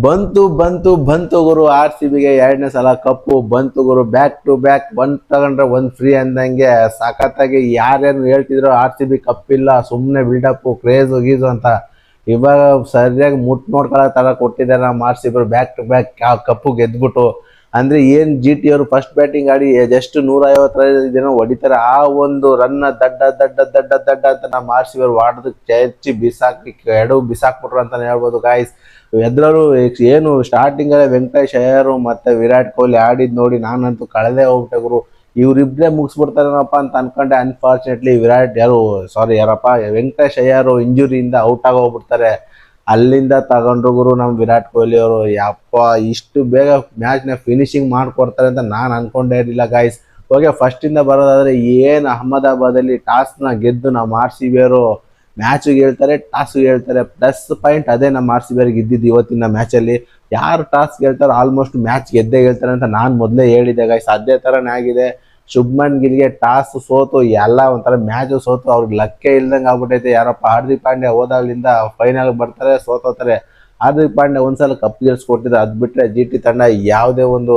ಬಂತು ಬಂತು ಬಂತು ಗುರು. ಆರ್ ಸಿ ಬಿಗೆ 2ನೇ ಸಲ ಕಪ್ಪು ಬಂತು ಗುರು. ಬ್ಯಾಕ್ ಟು ಬ್ಯಾಕ್ ಒಂದ್ ತಗೊಂಡ್ರೆ ಒಂದ್ ಫ್ರೀ ಅಂದಂಗೆ ಸಖತ್ತಾಗಿ ಯಾರೇನು ಹೇಳ್ತಿದ್ರು ಆರ್ ಸಿ ಬಿ ಕಪ್ ಇಲ್ಲ, ಸುಮ್ಮನೆ ಬಿಲ್ಡಪ್ ಕ್ರೇಜು ಗೀಜು ಅಂತ. ಇವಾಗ ಸರಿಯಾಗಿ ನೋಡ್ಕೊಳ್ಳೋ ತರ ಕೊಟ್ಟಿದ್ದಾರೆ ನಮ್ಮ R C B. Back to back cup ಗೆದ್ಬಿಟ್ಟು ಅಂದ್ರೆ ಏನ್ ಜಿ ಟಿ ಅವರು ಫಸ್ಟ್ ಬ್ಯಾಟಿಂಗ್ ಆಡಿ ಜಸ್ಟ್ 150 ದಿನ ಹೊಡಿತಾರೆ. ಆ ಒಂದು ರನ್ನ ದಡ್ಡ ದಡ್ಡ ದಡ್ಡ ದಡ್ಡ ಅಂತ ನಮ್ಮ ಆರ್ ಸಿ ಬಿ ವಾಡದಕ್ಕೆ ಚಚ್ಚಿ ಬಿಸಾಕಿ ಬಿಸಾಕ್ಬಿಟ್ರು ಅಂತಾನೆ ಹೇಳ್ಬೋದು ಗಾಯ್ಸ್. ಎದ್ರರು ಏನು ಸ್ಟಾರ್ಟಿಂಗ್ ಅಲ್ಲೇ ವೆಂಕಟೇಶ್ ಅಯ್ಯರ್ ಮತ್ತೆ ವಿರಾಟ್ ಕೊಹ್ಲಿ ಆಡಿದ್ ನೋಡಿ ನಾನಂತೂ ಕಳೆದೇ ಹೋಗ್ಬಿಟ್ಟೆ ಗುರು. ಇವ್ರಿಬ್ರೇ ಮುಗಿಸ್ಬಿಡ್ತಾರೇನಪ್ಪ ಅಂತ ಅನ್ಕೊಂಡೆ. ಅನ್ಫಾರ್ಚುನೇಟ್ಲಿ ವೆಂಕಟೇಶ್ ಅಯ್ಯರ್ ಇಂಜುರಿಯಿಂದ ಔಟ್ ಆಗಿ ಹೋಗ್ಬಿಡ್ತಾರೆ. ಅಲ್ಲಿಂದ ತಗೊಂಡ್ರು ಗುರು ನಮ್ಮ ವಿರಾಟ್ ಕೊಹ್ಲಿ ಅವರು. ಯಪ್ಪ, ಇಷ್ಟು ಬೇಗ ಮ್ಯಾಚ್ ನ ಫಿನಿಶಿಂಗ್ ಮಾಡ್ಕೊಡ್ತಾರೆ ಅಂತ ನಾನು ಅನ್ಕೊಂಡೇ ಇರಲಿಲ್ಲ ಗಾಯ್ಸ್. ಓಕೆ, ಫಸ್ಟ್ ಇಂದ ಬರೋದಾದ್ರೆ ಏನ್ ಅಹಮದಾಬಾದ್ ಅಲ್ಲಿ ಟಾಸ್ ನ ಗೆದ್ದು ನಮ್ಮ ಆರ್ ಸಿ ಬಿ ಅವರು ಮ್ಯಾಚ್ ಹೇಳ್ತಾರೆ, ಟಾಸ್ ಹೇಳ್ತಾರೆ. ಪ್ಲಸ್ ಪಾಯಿಂಟ್ ಅದೇ ನಮ್ಮ ಆರ್ ಸಿ ಬಿ ಅವ್ರಿಗೆ ಇದ್ದಿದ್ದು ಇವತ್ತಿನ ಮ್ಯಾಚ್ ಅಲ್ಲಿ. ಯಾರು ಟಾಸ್ ಗೆಲ್ತಾರೋ ಆಲ್ಮೋಸ್ಟ್ ಮ್ಯಾಚ್ ಗೆದ್ದೇ ಗೆಲ್ತಾರೆ ಅಂತ ನಾನು ಮೊದಲೇ ಹೇಳಿದೆ ಗಾಯ್ಸ್. ಅದೇ ತರನೇ ಆಗಿದೆ. ಶುಭ್ಮನ್ ಗಿಲ್ಗೆ ಟಾಸ್ ಸೋತು ಎಲ್ಲ ಒಂಥರ ಮ್ಯಾಚ್ ಸೋತು ಅವ್ರಿಗೆ ಲಕ್ಕೆ ಇಲ್ದಂಗೆ ಆಗ್ಬಿಟ್ಟೈತೆ. ಯಾರಪ್ಪ ಹಾರ್ದಿಕ್ ಪಾಂಡ್ಯ ಹೋದಾಗ್ಲಿಂದ ಫೈನಲ್ ಬರ್ತಾರೆ, ಸೋತೋತಾರೆ. ಹಾರ್ದಿಕ್ ಪಾಂಡ್ಯ ಒಂದ್ಸಲ ಕಪ್ ಗೆಲ್ಸ್ಕೊಟ್ಟಿದ್ರೆ, ಅದ್ ಬಿಟ್ರೆ ಜಿ ಟಿ ತಂಡ ಯಾವುದೇ ಒಂದು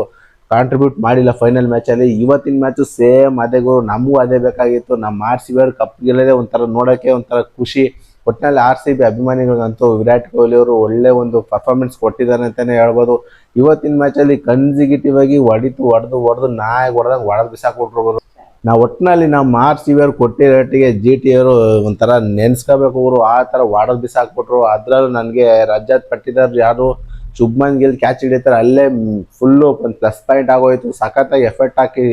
ಕಾಂಟ್ರಿಬ್ಯೂಟ್ ಮಾಡಿಲ್ಲ ಫೈನಲ್ ಮ್ಯಾಚ್ ಅಲ್ಲಿ. ಇವತ್ತಿನ ಮ್ಯಾಚ್ ಸೇಮ್ ಅದೇ ಗುರು, ನಮಗೂ ಅದೇ ಬೇಕಾಗಿತ್ತು. ನಮ್ಮ ಆರ್ ಸಿ ಬಿ ಅವ್ರು ಕಪ್ ಗೆಲ್ಲದೆ ಒಂಥರ ನೋಡೋಕೆ ಒಂಥರ ಖುಷಿ. ಒಟ್ಟಿನಲ್ಲಿ ಆರ್ ಸಿ ಬಿ ಅಭಿಮಾನಿಗಳಿಗಂತೂ ವಿರಾಟ್ ಕೊಹ್ಲಿ ಅವರು ಒಳ್ಳೆ ಒಂದು ಪರ್ಫಾರ್ಮೆನ್ಸ್ ಕೊಟ್ಟಿದ್ದಾರೆ ಅಂತಾನೆ ಹೇಳ್ಬೋದು. ಇವತ್ತಿನ ಮ್ಯಾಚ್ ಅಲ್ಲಿ ಕನ್ಸಿಕ್ಯೂಟಿವ್ ಆಗಿ ಹೊಡೆದು ನಾಯಿ ಹೊಡೆದು ಬಿಸಾಕ್ಬಿಟ್ರು. ನಾವು ಒಟ್ಟಿನಲ್ಲಿ ನಮ್ಮ ಆರ್ ಸಿ ಬಿ ಅವ್ರು ಕೊಟ್ಟಿರೋ ರೇಟಿಗೆ ಜಿ ಟಿ ಅವರು ಒಂಥರ ನೆನ್ಸ್ಕೋಬೇಕು ಅವರು. ಆ ತರ ಹೊಡೆದು ಬಿಸಾಕ್ಬಿಟ್ರು. ಅದ್ರಲ್ಲೂ ನನಗೆ ರಜತ್ ಪಟ್ಟಿದಾರ್ ಯಾರು ಶುಭ್ಮನ್ ಗಿಲ್ ಕ್ಯಾಚ್ ಹಿಡಿತಾರೆ, ಅಲ್ಲೇ ಫುಲ್ಲು ಒಂದು ಪ್ಲಸ್ ಪಾಯಿಂಟ್ ಆಗೋಯ್ತು. ಸಖತ್ತಾಗಿ ಎಫೆಕ್ಟ್ ಹಾಕಿ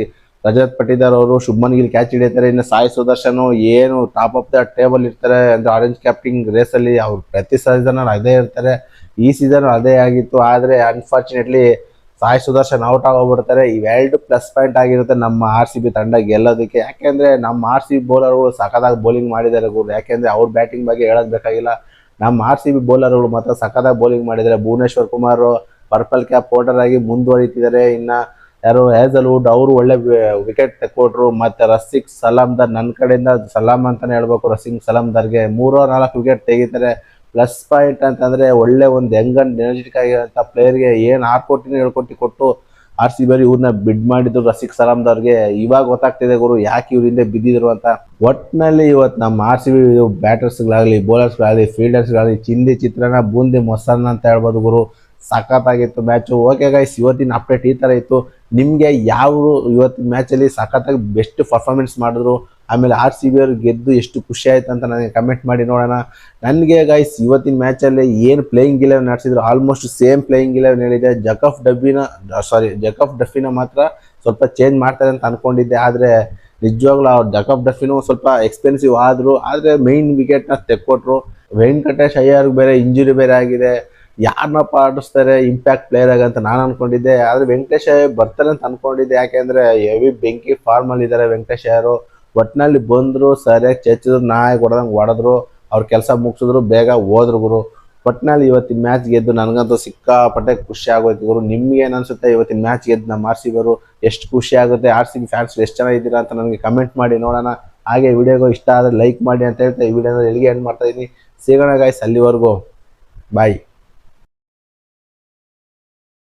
ರಜತ್ ಪಟ್ಟಿದಾರ್ ಅವರು ಶುಭ್ಮನ್ ಗಿಲ್ ಕ್ಯಾಚ್ ಹಿಡಿತಾರೆ. ಇನ್ನು ಸಾಯಿ ಸುದರ್ಶನ್ ಏನು ಟಾಪ್ ಆಫ್ ದ ಟೇಬಲ್ ಇರ್ತಾರೆ ಅಂದ್ರೆ ಆರೆಂಜ್ ಕ್ಯಾಪಿಂಗ್ ರೇಸ್ ಅಲ್ಲಿ. ಅವ್ರು ಪ್ರತಿ ಸೀಸನ್ ಅದೇ ಇರ್ತಾರೆ, ಈ ಸೀಸನ್ ಅದೇ ಆಗಿತ್ತು. ಆದ್ರೆ ಅನ್ಫಾರ್ಚುನೇಟ್ಲಿ ಸಾಯಿ ಸುದರ್ಶನ್ ಔಟ್ ಆಗೋಗ್ಬಿಡ್ತಾರೆ. ಇವೆರಡು ಪ್ಲಸ್ ಪಾಯಿಂಟ್ ಆಗಿರುತ್ತೆ ನಮ್ಮ ಆರ್ ಸಿ ಬಿ ತಂಡ ಗೆಲ್ಲೋದಕ್ಕೆ. ಯಾಕೆಂದ್ರೆ ನಮ್ಮ ಆರ್ ಸಿ ಬಿ ಬೌಲರ್ಗಳು ಸಖತ್ತಾಗಿ ಬೌಲಿಂಗ್ ಮಾಡಿದ್ದಾರೆ ಗುರು. ಯಾಕೆಂದ್ರೆ ಅವ್ರ ಬ್ಯಾಟಿಂಗ್ ಬಗ್ಗೆ ಹೇಳೋದ್ ಬೇಕಾಗಿಲ್ಲ. ನಮ್ಮ ಆರ್ ಸಿ ಬಿ ಬೌಲರ್ಗಳು ಮಾತ್ರ ಸಖತ್ತಾಗಿ ಬೌಲಿಂಗ್ ಮಾಡಿದ್ದಾರೆ. Bhuvneshwar Kumar purple cap holder ಆಗಿ ಮುಂದುವರಿತಿದ್ದಾರೆ. ಇನ್ನ ಯಾರು ಹೇಜಲ್ವುಡ್ ಅವರು ಒಳ್ಳೆ ವಿಕೆಟ್ ತೆಕ್ಕೊಟ್ರು. ಮತ್ತೆ ರಸಿಕ್ ಸಲಾಮ್ದಾರ್, ನನ್ನ ಕಡೆಯಿಂದ ಸಲಾಮ್ ಅಂತಾನೆ ಹೇಳ್ಬೇಕು. ರಸಿಕ್ ಸಲಾಮ್ದಾರ್ಗೆ 3-4 ವಿಕೆಟ್ ತೆಗಿತಾರೆ. ಪ್ಲಸ್ ಪಾಯಿಂಟ್ ಅಂತಂದ್ರೆ ಒಳ್ಳೆ ಒಂದು ಯಂಗ್ ಅಂಡ್ ಎನರ್ಜೆಟಿಕ್ ಆಗಿರೋಂಥ ಪ್ಲೇಯರ್ಗೆ ಏನು 6 ಕೋಟಿ ಕೊಟ್ಟು ಆರ್ ಸಿ ಬಿ ಇವ್ರನ್ನ ಬಿಡ್ ಮಾಡಿದ್ರು ರಸಿಕ್ ಸಲಾಮ್ದವ್ರಿಗೆ. ಇವಾಗ ಗೊತ್ತಾಗ್ತಿದೆ ಗುರು ಯಾಕೆ ಇವ್ರ ಹಿಂದೆ ಬಿದ್ದಿದ್ರು ಅಂತ. ಒಟ್ಟಿನಲ್ಲಿ ಇವತ್ತು ನಮ್ಮ ಆರ್ ಸಿ ಬಿ ಬ್ಯಾಟರ್ಸ್ಗಳಾಗಲಿ ಬೌಲರ್ಸ್ಗಳಾಗಲಿ ಫೀಲ್ಡರ್ಸ್ಗಳಾಗಲಿ ಚಿಂದಿ ಚಿತ್ರಾನ್ನ ಬೂಂದಿ ಮೊಸರನ್ನ ಅಂತ ಹೇಳ್ಬೋದು ಗುರು. ಸಖತ್ತಾಗಿತ್ತು ಮ್ಯಾಚು. ಓಕೆ ಗೈಸ್, ಇವತ್ತಿನ ಅಪ್ಡೇಟ್ ಈ ಥರ ಇತ್ತು. ನಿಮಗೆ ಯಾವ ಇವತ್ತಿನ ಮ್ಯಾಚಲ್ಲಿ ಸಖತ್ತಾಗಿ ಬೆಸ್ಟ್ ಪರ್ಫಾರ್ಮೆನ್ಸ್ ಮಾಡಿದ್ರು, ಆಮೇಲೆ ಆರ್ ಸಿ ಬಿ ಅವ್ರು ಗೆದ್ದು ಎಷ್ಟು ಖುಷಿ ಆಯ್ತು ಅಂತ ನನಗೆ ಕಮೆಂಟ್ ಮಾಡಿ ನೋಡೋಣ. ನನಗೆ ಗೈಸ್ ಇವತ್ತಿನ ಮ್ಯಾಚಲ್ಲಿ ಏನು ಪ್ಲೇಯಿಂಗ್ 11 ನಡೆಸಿದ್ರು ಆಲ್ಮೋಸ್ಟ್ ಸೇಮ್ ಪ್ಲೇಯಿಂಗ್ 11 ಹೇಳಿದೆ. ಜಕಫ್ ಡಫಿನ ಮಾತ್ರ ಸ್ವಲ್ಪ ಚೇಂಜ್ ಮಾಡ್ತಾರೆ ಅಂತ ಅನ್ಕೊಂಡಿದ್ದೆ. ಆದರೆ ನಿಜವಾಗ್ಲೂ ಅವ್ರು ಜಕಫ್ ಡಫಿನೂ ಸ್ವಲ್ಪ ಎಕ್ಸ್ಪೆನ್ಸಿವ್ ಆದರೆ ಮೈನ್ ವಿಕೆಟ್ನ ತೆಕ್ಕೊಟ್ರು. ವೆಂಕಟೇಶ್ ಅಯ್ಯರ್ಗೆ ಬೇರೆ ಇಂಜುರಿ ಬೇರೆ ಆಗಿದೆ. ಯಾರನ್ನಪ್ಪ ಆಡಿಸ್ತಾರೆ ಇಂಪ್ಯಾಕ್ಟ್ ಪ್ಲೇಯರ್ ಆಗಂತ ನಾನು ಅನ್ಕೊಂಡಿದ್ದೆ. ಆದರೆ ವೆಂಕಟೇಶ್ ಅಯ್ಯರ್ ಬರ್ತಾರೆ ಅಂತ ಅನ್ಕೊಂಡಿದ್ದೆ. ಯಾಕೆಂದ್ರೆ ಹೆವಿ ಬೆಂಕಿ ಫಾರ್ಮಲ್ಲಿ ಇದ್ದಾರೆ ವೆಂಕಟೇಶ್ ಅಯ್ಯರು. ಒಟ್ಟಿನಲ್ಲಿ ಬಂದರು, ಸರಿಯಾಗಿ ಚೆಚ್ಚಿದ್ರು, ನಾಯಿ ಹೊಡೆದ್ರು, ಅವ್ರ ಕೆಲಸ ಮುಗಿಸಿದ್ರು, ಬೇಗ ಹೋದ್ರು ಗುರು. ಒಟ್ಟಿನಲ್ಲಿ ಇವತ್ತಿನ ಮ್ಯಾಚ್ ಗೆದ್ದು ನನಗಂತೂ ಸಿಕ್ಕಾಪಟ್ಟೆ ಖುಷಿ ಆಗೋಯ್ತು ಗುರು. ನಿಮ್ಗೆ ಏನು ಅನ್ಸುತ್ತೆ ಇವತ್ತಿನ ಮ್ಯಾಚ್ ಗೆದ್ದು ನಮ್ಮ ಆರ್ ಸಿ ಬಿ ಅವರು ಎಷ್ಟು ಖುಷಿ ಆಗುತ್ತೆ? ಆರ್ ಸಿ ಬಿ ಫ್ಯಾನ್ಸ್ ಎಷ್ಟು ಜನ ಇದ್ದೀರಾ ಅಂತ ನನಗೆ ಕಮೆಂಟ್ ಮಾಡಿ ನೋಡೋಣ. ಹಾಗೆ ವಿಡಿಯೋಗೂ ಇಷ್ಟ ಆದರೆ ಲೈಕ್ ಮಾಡಿ ಅಂತ ಹೇಳ್ತಾ ಈ ವಿಡಿಯೋನ ಎಲ್ಲಿಗೆ ಎಂಡ್ ಮಾಡ್ತಾ ಇದ್ದೀನಿ. ಸಿಗೋಣ ಗಾಯ್ಸ್, ಅಲ್ಲಿವರೆಗೂ ಬಾಯ್.